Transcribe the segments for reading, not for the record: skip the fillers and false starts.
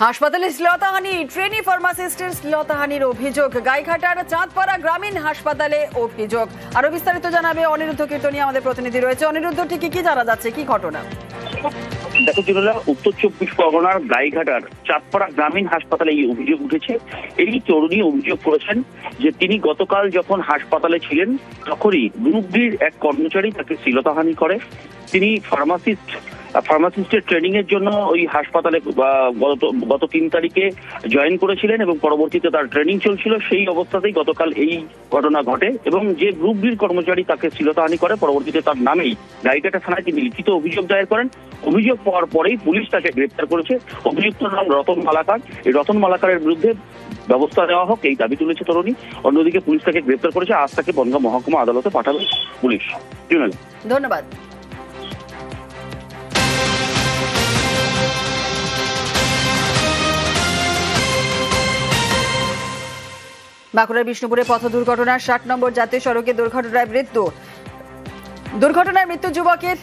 হাসপাতালে শ্লীলতাহানি, ট্রেনি ফার্মাসিস্টের শ্লীলতাহানির অভিযোগ। গাইঘাটার চাঁদপাড়া গ্রামীণ হাসপাতালে অভিযোগ। আরো বিস্তারিত জানাবে অনিরুদ্ধ কীর্তনী, আমাদের প্রতিনিধি রয়েছে। অনিরুদ্ধ, ঠিক কি জানা যাচ্ছে, কি ঘটনা? দেখো জুনেলা, উত্তর চব্বিশ পরগনার গাইঘাটার চাঁদপাড়া গ্রামীণ হাসপাতালে এই অভিযোগ উঠেছে। এই তরুণী অভিযোগ করেছেন যে তিনি গতকাল যখন হাসপাতালে ছিলেন তখনই গ্রুপ ডির এক কর্মচারী তাকে শ্লীলতাহানি করে। তিনি ফার্মাসিস্টের ট্রেনিং এর জন্য ওই হাসপাতালে গত 3 তারিখে জয়েন করেছিলেন এবং পরবর্তীতে তার ট্রেনিং চলছিল। সেই অবস্থাতেই গতকাল এই ঘটনা ঘটে এবং যে গ্রুপ ডির কর্মচারী তাকে শ্লীলতাহানি করে, পরবর্তীতে তার নামেই গাইঘাটা থানায় তিনি লিখিত অভিযোগ দায়ের করেন। অভিযোগ পাওয়ার পরেই পুলিশ তাকে গ্রেপ্তার করেছে। অভিযুক্তর নাম রতন মালাকার। এই রতন মালাকারের বিরুদ্ধে ব্যবস্থা নেওয়া হোক এই দাবি তুলেছে তরুণী। অন্যদিকে পুলিশ তাকে গ্রেপ্তার করেছে। আজ তাকে বনগাঁ মহকুমা আদালতে পাঠাবে পুলিশ। ধন্যবাদ। বাঁকুড়ার বিষ্ণুপুরে পথ দুর্ঘটনার 60 নম্বর জাতীয় সড়কে দুর্ঘটনায় মৃত্যু যুবকের।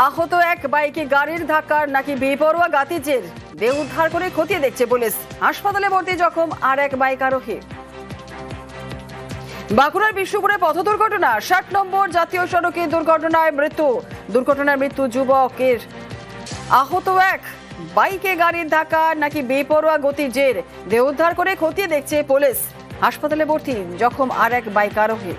আহত এক বাইকে গাড়ির ধাক্কার নাকি বেপরোয়া গতিজের দেহ উদ্ধার করে খতিয়ে দেখছে পুলিশ। হাসপাতালে ভর্তি জখম আর এক বাইক আরোহী। বাঁকুড়ার বিষ্ণুপুরে পথ দুর্ঘটনা, 60 নম্বর জাতীয় সড়কে দুর্ঘটনায় মৃত্যু যুবকের। আহত এক বাইকে গাড়ির ধাক্কা নাকি বেপরোয়া গতির জের দেহ উদ্ধার করে খতিয়ে দেখছে পুলিশ। হাসপাতালে ভর্তি জখম আর এক বাইক আরোহী।